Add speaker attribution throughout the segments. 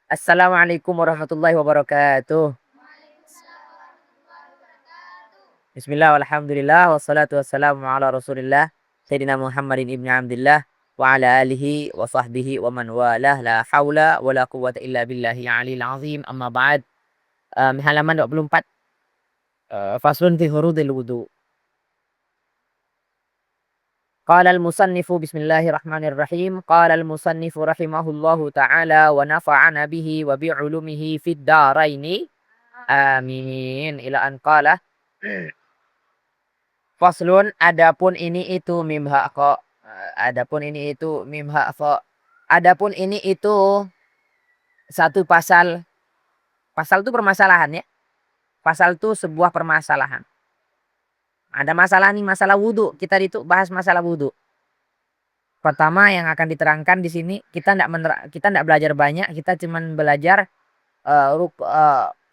Speaker 1: Assalamualaikum warahmatullahi wabarakatuh. Bismillah walhamdulillah wassalatu wassalamu ala Rasulillah Sayyidina Muhammadin ibni Abdillah wa ala alihi wa sahbihi wa man walah la haula wa la quwwata illa billahi aliyil azim amma ba'd. Halaman 24, faslun fi hurudil wudu. Qala al-musannifu bismillahirrahmanirrahim. Qala al-musannifu rahimahullahu ta'ala wa nafa'ana bihi wa bi'ulumihi fid daraini. Amin. Ila an qala. Faslun, adapun ini itu mim ha kha. Adapun ini itu mim ha kha. Adapun ini itu satu pasal. Pasal itu permasalahan ya. Pasal itu sebuah permasalahan. Ada masalah nih, masalah wudu. Kita itu bahas masalah wudu. Pertama yang akan diterangkan di sini, kita ndak belajar banyak, kita cuman belajar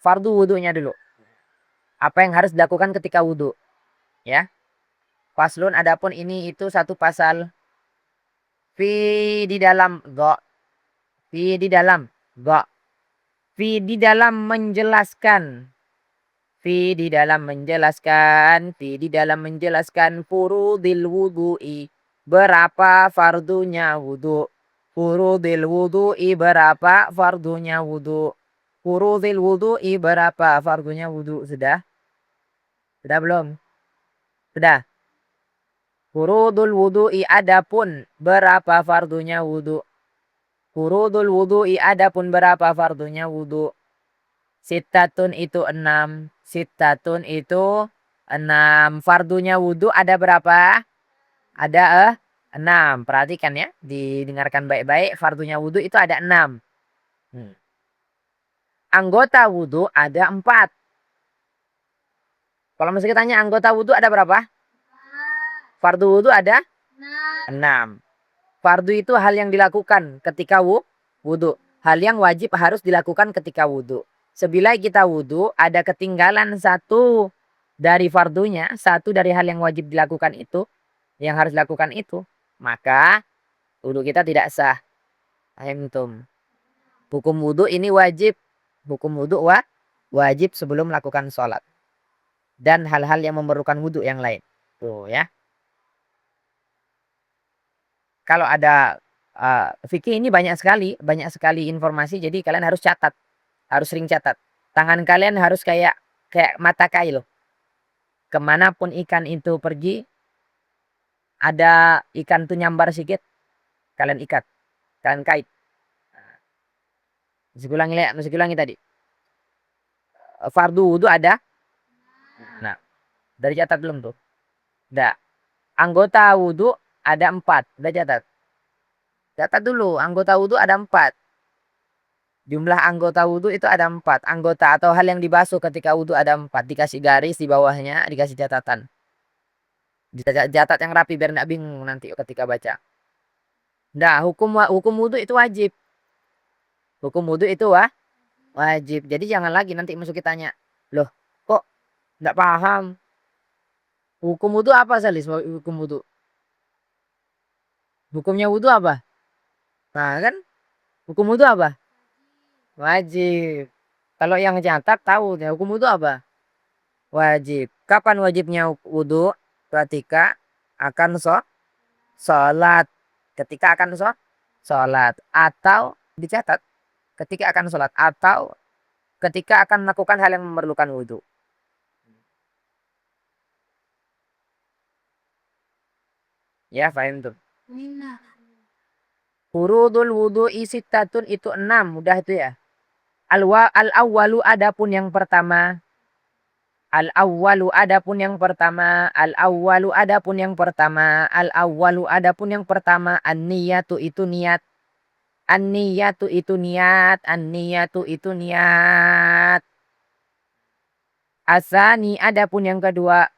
Speaker 1: fardu wudunya dulu. Apa yang harus dilakukan ketika wudu, ya. Faslun, adapun ini itu satu pasal. Fi di dalam go. Fi di dalam go. Fi di dalam menjelaskan. Fi di dalam menjelaskan. Fi di dalam menjelaskan furudil wudu'i. Berapa fardunya wudu. Furudil wudu'i berapa fardunya wudu. Furudil wudu'i berapa fardunya wudu. Sudah? Sudah belum? Sudah? Furudul wudu'i adapun berapa fardunya wudu. Furudul wudu'i adapun berapa fardunya wudu. Sittatun itu 6. Sittatun itu 6. Fardunya wudu ada berapa? Ada 6. Perhatikan ya. Didengarkan baik-baik. Fardunya wudu itu ada 6. Anggota wudu ada 4. Kalau misalnya tanya anggota wudu ada berapa? Fardu wudu ada 6. Fardu itu hal yang dilakukan ketika wudu. Hal yang wajib harus dilakukan ketika wudu. Sebila kita wudu ada ketinggalan satu dari fardunya, satu dari hal yang wajib dilakukan itu, yang harus dilakukan itu, maka wudu kita tidak sah. Ahimtum. Hukum wudu ini wajib. Hukum wudu wajib sebelum melakukan sholat. Dan hal-hal yang memerlukan wudu yang lain. Tuh ya. Kalau ada fikih ini banyak sekali informasi, jadi kalian harus catat. Harus sering catat. Tangan kalian harus kayak mata kail. Kemanapun ikan itu pergi, ada ikan tuh nyambar sedikit, kalian ikat, kalian kait. Masih ulangi tadi. Fardu wudu ada. Nah, dari catat belum tuh? Udah. Anggota wudu ada 4. Udah catat? Catat dulu. Anggota wudu ada 4. Jumlah anggota wudu itu ada 4. Anggota atau hal yang dibasuh ketika wudu ada 4. Dikasih garis di bawahnya, dikasih catatan. Dicatat yang rapi biar nggak bingung nanti ketika baca. Nah, hukum wudu itu wajib. Hukum wudu itu wajib. Jadi jangan lagi nanti masuk tanya, loh kok nggak paham? Hukum wudu apa Salis? Hukum wudu. Hukumnya wudu apa? Nah kan, hukum wudu apa? Wajib. Kalau yang catat tahu ya hukum wudu apa? Wajib. Kapan wajibnya wudu? Ketika akan sholat. Ketika akan sholat. Atau dicatat. Ketika akan sholat. Atau ketika akan melakukan hal yang memerlukan wudu. Ya, faham tuh. Furudul wudu'i sittatun itu 6. Mudah itu ya. Al-awwalu adapun yang pertama. Al-awwalu adapun yang pertama. Al-awwalu adapun yang pertama. Al-awwalu adapun yang pertama. An-niyatu itu niat. An-niyatu itu niat. An-niyatu itu niat. Asani adapun yang kedua.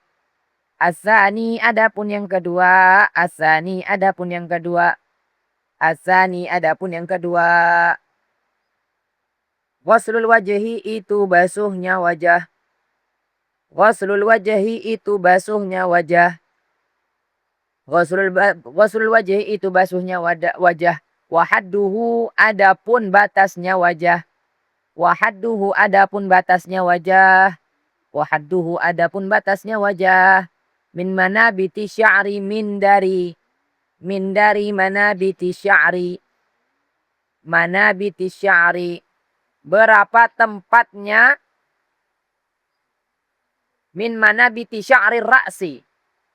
Speaker 1: Asani adapun yang kedua. Asani adapun yang kedua. Asani adapun yang kedua. Ghuslul wajhi itu basuhnya wajah. Ghuslul wajhi itu basuhnya wajah. Ghuslul wajhi itu basuhnya wajah. Wahadduhu adapun batasnya wajah. Wahadduhu adapun batasnya wajah. Wahadduhu adapun batasnya wajah. Min manabiti sya'ri min dari manabiti sya'ri. Manabiti sya'ri. Berapa tempatnya min manabiti sya'ri ra'si.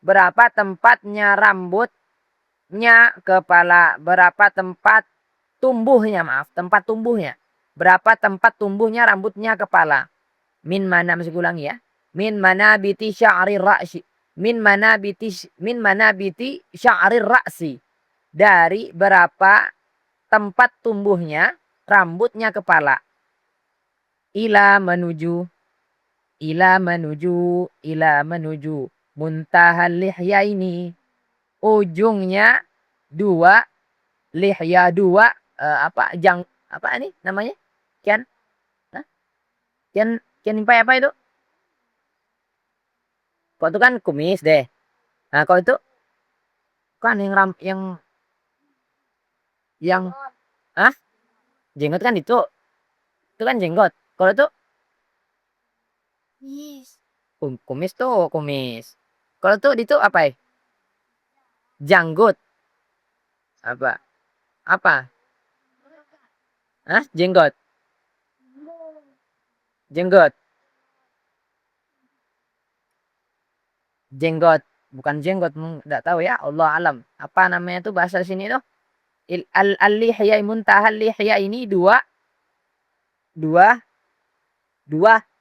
Speaker 1: Berapa tempatnya rambutnya kepala. Berapa tempat tumbuhnya, maaf. Tempat tumbuhnya. Berapa tempat tumbuhnya rambutnya kepala. Min mana, masih ulang ya. Min manabiti sya'ri ra'si. Min manabiti sya'ri ra'si. Dari berapa tempat tumbuhnya rambutnya kepala. Ila menuju. Muntahal lihya ini. Ujungnya dua. Lihya dua. Apa ini namanya? Kian? Hah? Kian impai apa itu? Kok itu kan kumis deh. Nah, kok itu kan yang ah jenggot kan itu. Itu kan jenggot. Kalau itu kumis tuh, kumis. Kalau tuh itu apa ya? Janggut. Apa? Apa? Jenggot. Jenggot. Jenggot. Bukan jenggot. Enggak tahu ya. Allah alam. Apa namanya tuh bahasa sini tuh? Al-lihya muntahal lihya ini dua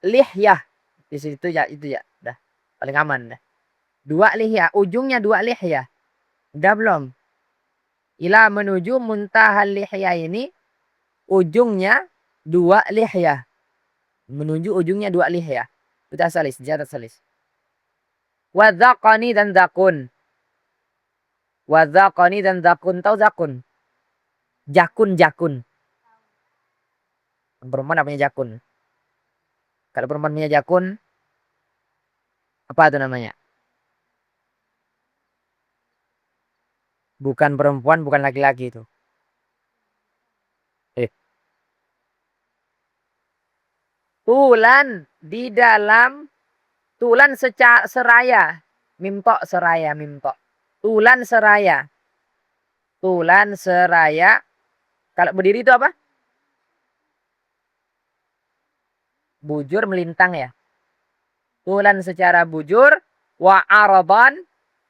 Speaker 1: lihyah. Di situ ya, itu ya. Dah. Paling aman dah. Dua lihyah. Ujungnya dua lihyah. Udah belum? Ila menuju muntahal lihya ini. Ujungnya dua lihyah. Menuju ujungnya dua lihyah. Sudah salis. Jadat salis. Wadzaqani dan zakun. Wadzaqani dan zakun. Tahu zakun? Jakun. Perempuan apa punya jakun? Kalau perempuan punya jakun, apa itu namanya? Bukan perempuan, bukan laki-laki itu. Tulan di dalam, tulan seraya. Mimtok seraya, mimtok. Tulan seraya. Tulan seraya. Kalau berdiri itu apa? Bujur melintang ya. Tulan secara bujur. Wa araban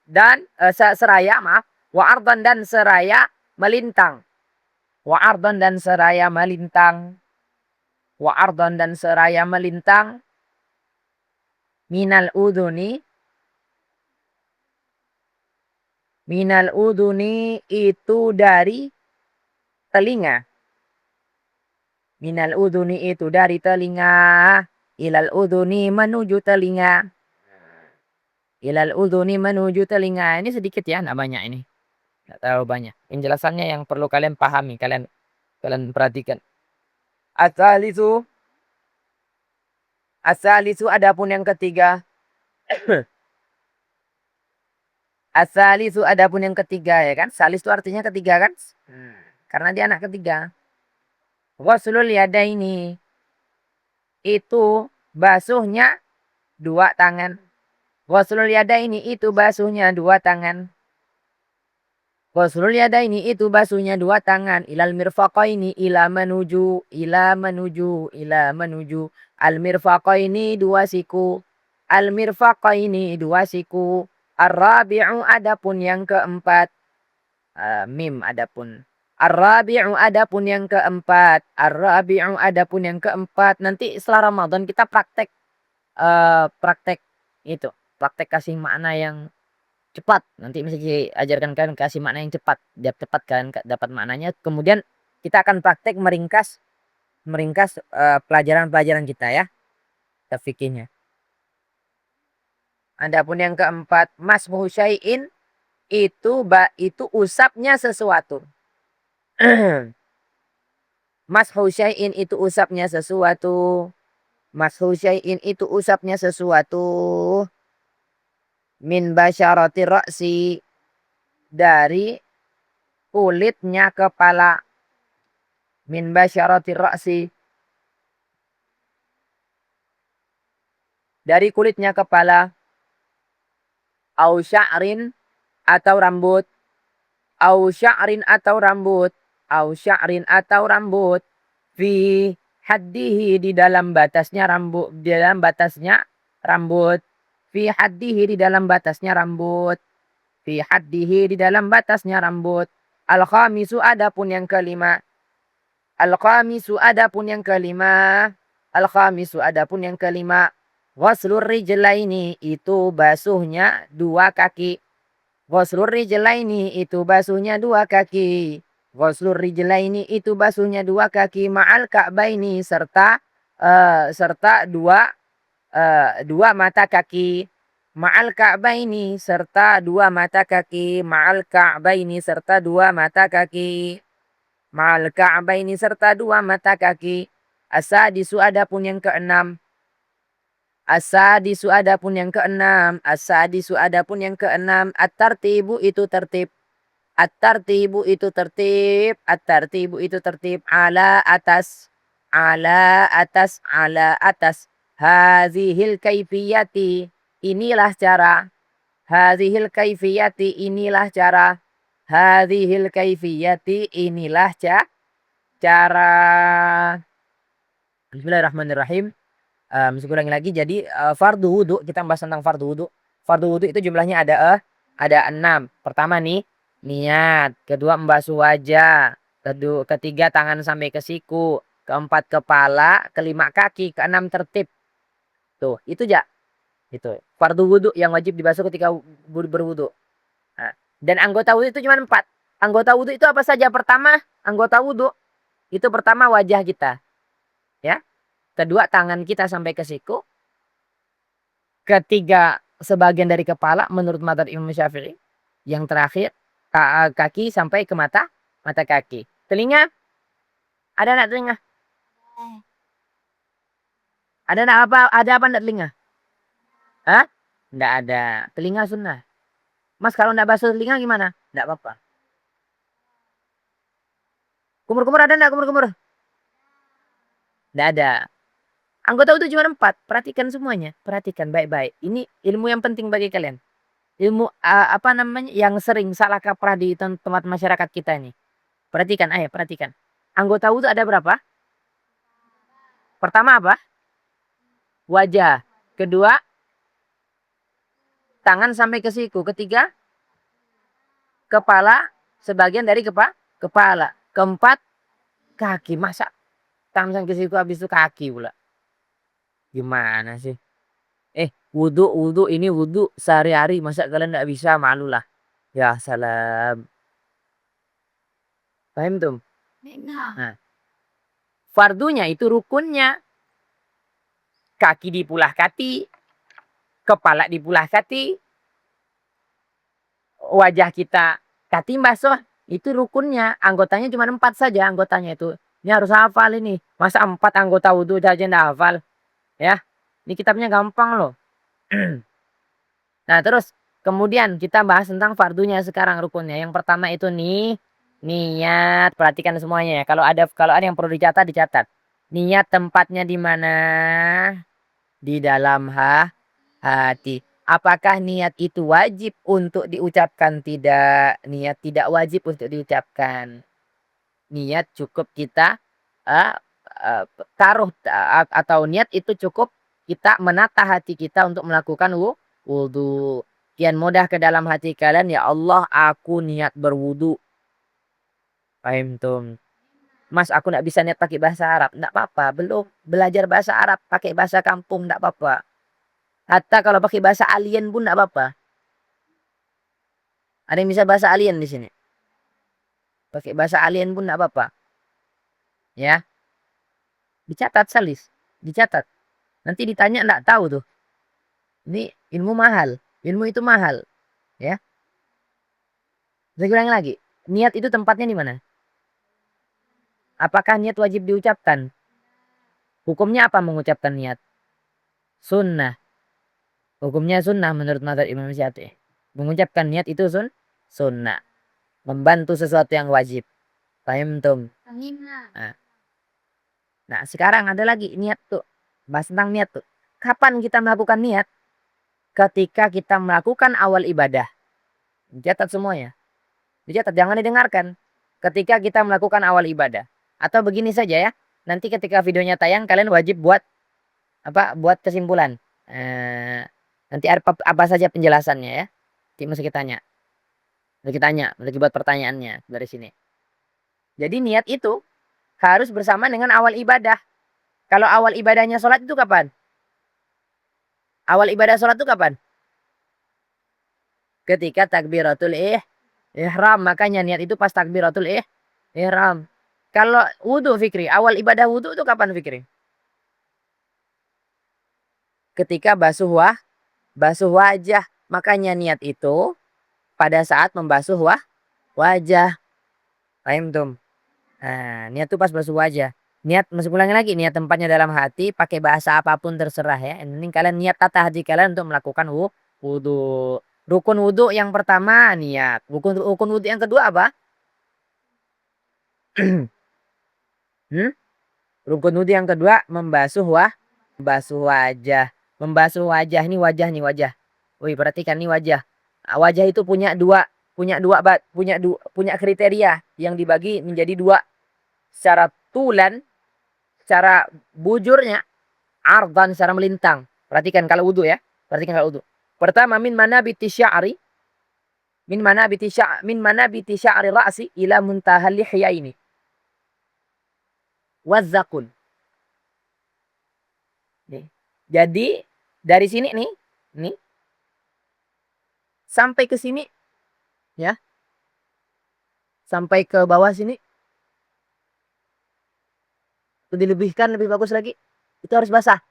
Speaker 1: dan seraya, maaf. Wa ardan dan seraya melintang. Wa ardan dan seraya melintang. Wa ardan dan seraya melintang. Minal udhuni. Minal udhuni itu dari telinga. Minal udhuni itu dari telinga. Ilal udhuni menuju telinga. Ilal udhuni menuju telinga. Ini sedikit ya, enggak banyak ini. Enggak terlalu banyak. Penjelasannya yang perlu kalian pahami, kalian perhatikan. Asalisu adapun yang ketiga. Asalisu adapun yang ketiga ya kan. Salis itu artinya ketiga kan. Karena dia anak ketiga. Ghuslul yadaini. Itu basuhnya dua tangan. Ghuslul yadaini itu basuhnya dua tangan. Ghuslul yadaini itu basuhnya dua tangan. Ilal mirfaqaini ila menuju. Al mirfaqaini dua siku. Al mirfaqaini dua siku. Ar-rabi'u adapun yang keempat. Mim adapun. Ar-rabi'u adapun yang keempat. Ar-rabi'u adapun yang keempat. Nanti setelah Ramadan kita praktek itu. Praktek kasih makna yang cepat. Nanti bisa diajarkan kalian kasih makna yang cepat. Cepat kalian dapat maknanya. Kemudian kita akan praktek meringkas pelajaran-pelajaran kita ya. Fikihnya. Adapun yang keempat, masmuhu syai'in itu usapnya sesuatu. Mashu syai'in itu usapnya sesuatu. Mashu syai'in itu usapnya sesuatu. Min basyarati ra'si. Dari kulitnya kepala. Min basyaratir ra'si. Dari kulitnya kepala. Au sya'rin atau rambut. Au sya'rin atau rambut. Au sya'rin atau rambut. Fi haddihi di dalam batasnya rambut. Di dalam batasnya rambut. Fi haddihi di dalam batasnya rambut. Fi haddihi di dalam batasnya rambut. Al-khamisu adapun yang kelima. Al-khamisu adapun yang kelima. Al-khamisu adapun yang kelima. Ghuslur rijlaini itu basuhnya dua kaki. Ghuslur rijlaini itu basuhnya dua kaki. Ghuslur rijlaini itu basuhnya dua kaki ma'al ka'baini serta dua mata kaki. Ma'al ka'baini serta dua mata kaki. Ma'al ka'baini serta dua mata kaki. Ma'al ka'baini serta dua mata kaki. Asadisu adapun yang keenam. Asadisu adapun yang keenam. Asadisu adapun yang keenam. At-tartibu itu tertib. At-tartibu itu tertib. At-tartibu itu tertib. Ala atas. Ala atas. Ala atas. Hazihil kaifiyati. Inilah cara. Hazihil kaifiyati. Inilah cara. Hazihil kaifiyati. Inilah cara. Bismillahirrahmanirrahim. Masih ulangi lagi. Jadi fardu wudu, kita bahas tentang fardu wudu. Fardu wudu itu jumlahnya ada 6. Pertama nih, niat. Kedua membasuh wajah. Ketiga tangan sampai ke siku. Keempat kepala. Kelima kaki. Keenam tertib. Tuh, itu aja. Itu. Fardu wudu yang wajib dibasuh ketika berwudu. Nah, dan anggota wudu itu cuma 4. Anggota wudu itu apa saja? Pertama, anggota wudu itu pertama wajah kita. Ya. Kedua tangan kita sampai ke siku. Ketiga sebagian dari kepala menurut madzhab Imam Syafi'i. Yang terakhir kaki sampai ke mata kaki. Telinga? Ada enggak telinga? Ada enggak apa? Ada apa enggak telinga? Hah? Enggak ada. Telinga sunnah. Mas kalau enggak basuh telinga gimana? Enggak apa-apa. Kumur-kumur ada enggak kumur-kumur? Enggak ada. Anggota wudu cuma 4. Perhatikan semuanya. Perhatikan baik-baik. Ini ilmu yang penting bagi kalian. Ilmu apa namanya yang sering salah kaprah di tempat masyarakat kita ini. Perhatikan, ayo perhatikan. Anggota wudu ada berapa? Pertama apa? Wajah. Kedua, tangan sampai ke siku. Ketiga, kepala, sebagian dari kepala. Keempat, kaki. Masa tangan sampai ke siku habis itu kaki pula. Gimana sih? Wudu ini wudu sehari-hari. Masa kalian enggak bisa? Malulah. Ya salam. Paham tuh? Nah, fardunya itu rukunnya. Kaki dipulah kati. Kepala dipulah kati. Wajah kita kati basuh. Itu rukunnya. Anggotanya cuma 4 saja anggotanya itu. Ini harus hafal ini. Masa 4 anggota wudu aja enggak hafal? Ya. Ini kitabnya gampang loh. Nah terus. Kemudian kita bahas tentang fardunya sekarang rukunnya. Yang pertama itu nih. Niat. Perhatikan semuanya ya. Kalau ada yang perlu dicatat, dicatat. Niat tempatnya di mana? Di dalam hati. Apakah niat itu wajib untuk diucapkan? Tidak. Niat tidak wajib untuk diucapkan. Niat cukup kita taruh atau niat itu cukup kita menata hati kita untuk melakukan wudu. Kian mudah ke dalam hati kalian, ya Allah aku niat berwudu. Paham tuh? Mas aku nggak bisa niat pakai bahasa Arab. Nggak apa-apa. Belum belajar bahasa Arab. Pakai bahasa kampung nggak apa-apa. Hatta kalau pakai bahasa alien pun nggak apa-apa. Ada yang bisa bahasa alien di sini? Pakai bahasa alien pun nggak apa-apa. Ya. Dicatat salis. Dicatat. Nanti ditanya nggak tahu tuh. Ini ilmu mahal. Ilmu itu mahal. Ya. Saya ulangi lagi. Niat itu tempatnya di mana? Apakah niat wajib diucapkan? Hukumnya apa mengucapkan niat? Sunnah. Hukumnya sunnah menurut mazhab Imam Syafi'i. Mengucapkan niat itu sunnah. Membantu sesuatu yang wajib. Paham tum? Nah, nah, sekarang ada lagi niat tuh. Bahas tentang niat tuh. Kapan kita melakukan niat? Ketika kita melakukan awal ibadah. Catat semuanya. Dicatat, jangan didengarkan. Ketika kita melakukan awal ibadah. Atau begini saja ya. Nanti ketika videonya tayang kalian wajib buat buat kesimpulan. Nanti apa saja penjelasannya ya. Nanti mesti kita tanya. Mesti buat pertanyaannya dari sini. Jadi niat itu harus bersama dengan awal ibadah. Kalau awal ibadahnya sholat itu kapan? Awal ibadah sholat itu kapan? Ketika takbiratul ihram. Makanya niat itu pas takbiratul ihram. Kalau wudhu Fikri, awal ibadah wudhu itu kapan Fikri? Ketika basuh wajah. Makanya niat itu pada saat membasuh wajah. Paham tum? Nah, niat itu pas basuh wajah. Niat, masih ulangi lagi, niat tempatnya dalam hati, pakai bahasa apapun terserah ya. Ini kalian niat tata hati kalian untuk melakukan wudhu. Rukun wudhu yang pertama niat. Rukun wudhu yang kedua apa? Rukun wudhu yang kedua membasuh wajah. Membasuh wajah, ini wajah nih wajah. Wih, perhatikan nih wajah. Nah, wajah itu punya kriteria yang dibagi menjadi dua. Secara tulan, secara bujurnya, ardan secara melintang. Perhatikan kalau wudhu ya. Perhatikan kalau wudhu. Pertama, min manabiti sya'ri ra'si ila muntahal lihyaini. Wazzakun. Nih. Jadi dari sini nih sampai ke sini ya. Sampai ke bawah sini. Itu dilebihkan lebih bagus lagi. Itu harus basah.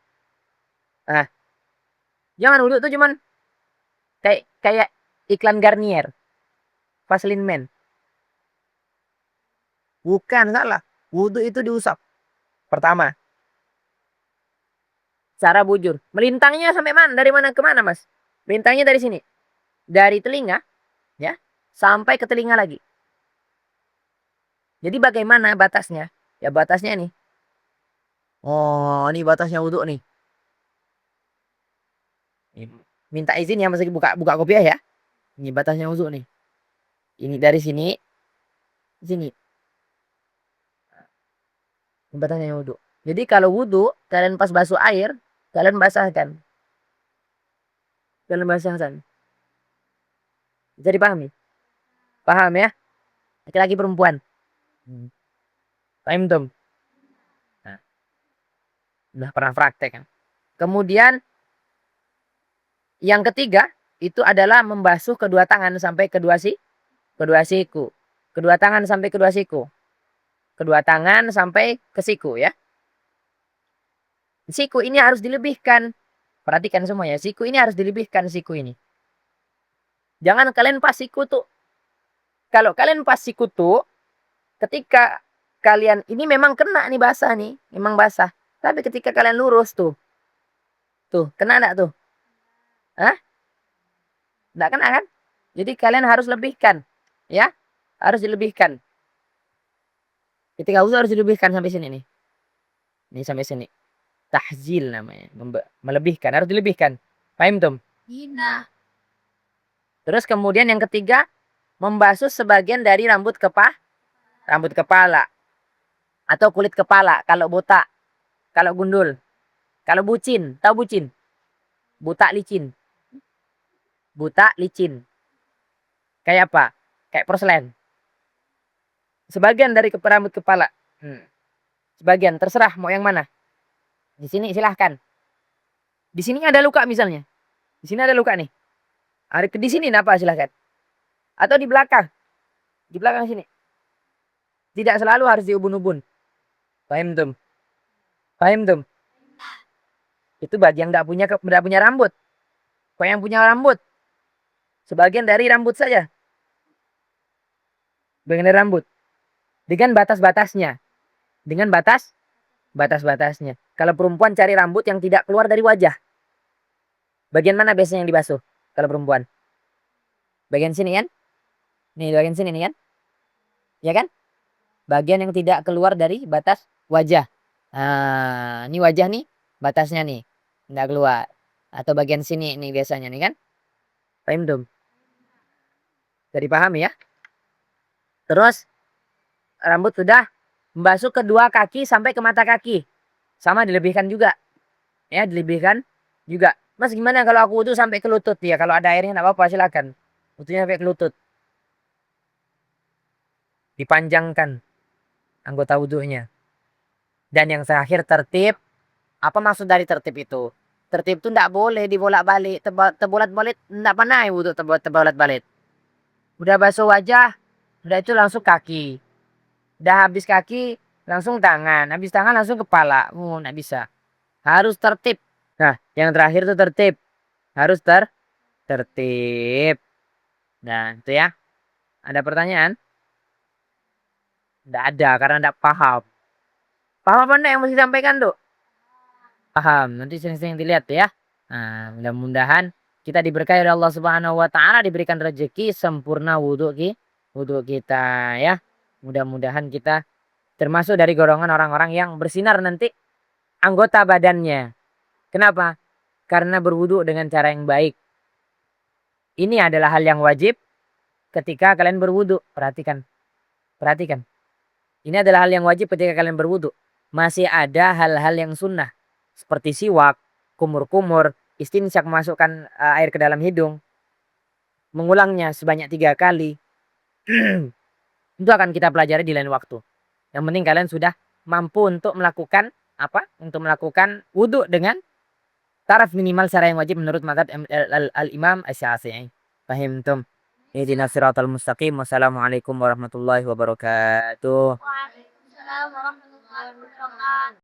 Speaker 1: Nah, jangan wudhu tuh cuman kayak iklan Garnier, Vaseline Men. Bukan, salah. Wudhu itu diusap. Pertama. Cara bujur. Melintangnya sampai mana? Dari mana ke mana, Mas? Melintangnya dari sini. Dari telinga ya, sampai ke telinga lagi. Jadi bagaimana batasnya? Ya batasnya nih. Oh, ini batasnya wudhu nih. Minta izin ya, masih buka kopiah ya. Ini batasnya wudhu nih. Ini dari sini. Sini. Ini batasnya wudhu. Jadi kalau wudhu, kalian pas basuh air, kalian basahkan. Kalian basahkan. Bisa dipahami? Paham ya? Laki-laki perempuan. Paham tuh? Nah, udah pernah praktek kan? Kemudian yang ketiga itu adalah membasuh kedua tangan sampai kedua siku. Kedua tangan sampai kedua siku. Kedua tangan sampai ke siku ya. Siku ini harus dilebihkan. Perhatikan semua ya. Siku ini harus dilebihkan siku ini. Jangan kalian pas siku tuh. Kalau kalian pas siku tuh, ketika kalian ini memang kena nih basah nih, memang basah. Tapi ketika kalian lurus tuh, kena enggak tuh? Hah? Enggak kena kan? Jadi kalian harus lebihkan, ya, harus dilebihkan. Ketika wudhu harus dilebihkan sampai sini nih, sampai sini. Tahzil namanya, melebihkan, harus dilebihkan. Paham tuh? Iya. Terus kemudian yang ketiga, membasuh sebagian dari rambut kepala atau kulit kepala kalau botak, kalau gundul, kalau bucin, tahu bucin? Buta licin. Kayak apa? Kayak porselen. Sebagian dari rambut kepala. Sebagian, terserah mau yang mana. Di sini silahkan. Di sini ada luka misalnya. Di sini ada luka nih. Di sini apa silahkan. Atau di belakang. Di belakang sini. Tidak selalu harus di ubun-ubun. Paham tuh? Paham tuh? Itu bagi yang tidak punya rambut. Kau yang punya rambut, sebagian dari rambut saja. Bagian dari rambut. Dengan batas-batasnya. Dengan batas-batasnya. Kalau perempuan cari rambut yang tidak keluar dari wajah. Bagian mana biasanya yang dibasuh? Kalau perempuan. Bagian sini kan? Nih bagian sini nih kan? Ya kan? Bagian yang tidak keluar dari batas wajah. Nah, ini wajah nih, batasnya nih, nggak keluar. Atau bagian sini nih biasanya nih kan? Paham dong? Jadi paham ya? Terus rambut sudah membasuh kedua kaki sampai ke mata kaki. Sama dilebihkan juga. Ya, dilebihkan juga. Mas gimana kalau aku wudu sampai ke lutut ya? Kalau ada airnya enggak apa-apa silakan. Wudunya sampai ke lutut. Dipanjangkan anggota wudunya. Dan yang terakhir tertib. Apa maksud dari tertib itu? Tertib itu enggak boleh dibolak-balik, terbolak-balik, enggak pernah wudu terbolak-balik. Udah basuh wajah, udah itu langsung kaki. Udah habis kaki, langsung tangan. Habis tangan langsung kepala. Enggak bisa. Harus tertib. Nah, yang terakhir tuh tertib. Harus tertib. Nah, itu ya. Ada pertanyaan? Enggak ada, karena enggak paham. Paham apa enggak yang mesti disampaikan, Dok? Paham. Nanti sering-sering dilihat ya. Nah, mudah-mudahan kita diberkahi oleh Allah Subhanahu wa taala, diberikan rezeki sempurna wudhu kita ya. Mudah-mudahan kita termasuk dari golongan orang-orang yang bersinar nanti anggota badannya. Kenapa? Karena berwudhu dengan cara yang baik. Ini adalah hal yang wajib ketika kalian berwudhu. Perhatikan. Perhatikan. Ini adalah hal yang wajib ketika kalian berwudhu. Masih ada hal-hal yang sunnah. Seperti siwak, kumur-kumur, istinsyak memasukkan air ke dalam hidung. Mengulangnya sebanyak 3 kali. Itu akan kita pelajari di lain waktu. Yang penting kalian sudah mampu untuk melakukan apa? Untuk melakukan wudhu dengan taraf minimal secara yang wajib menurut madzhab al-Imam Asy-Syafi'i. Paham tum? Ihdinas siratal mustaqim. Wassalamualaikum warahmatullahi wabarakatuh. Waalaikumsalam warahmatullahi wabarakatuh.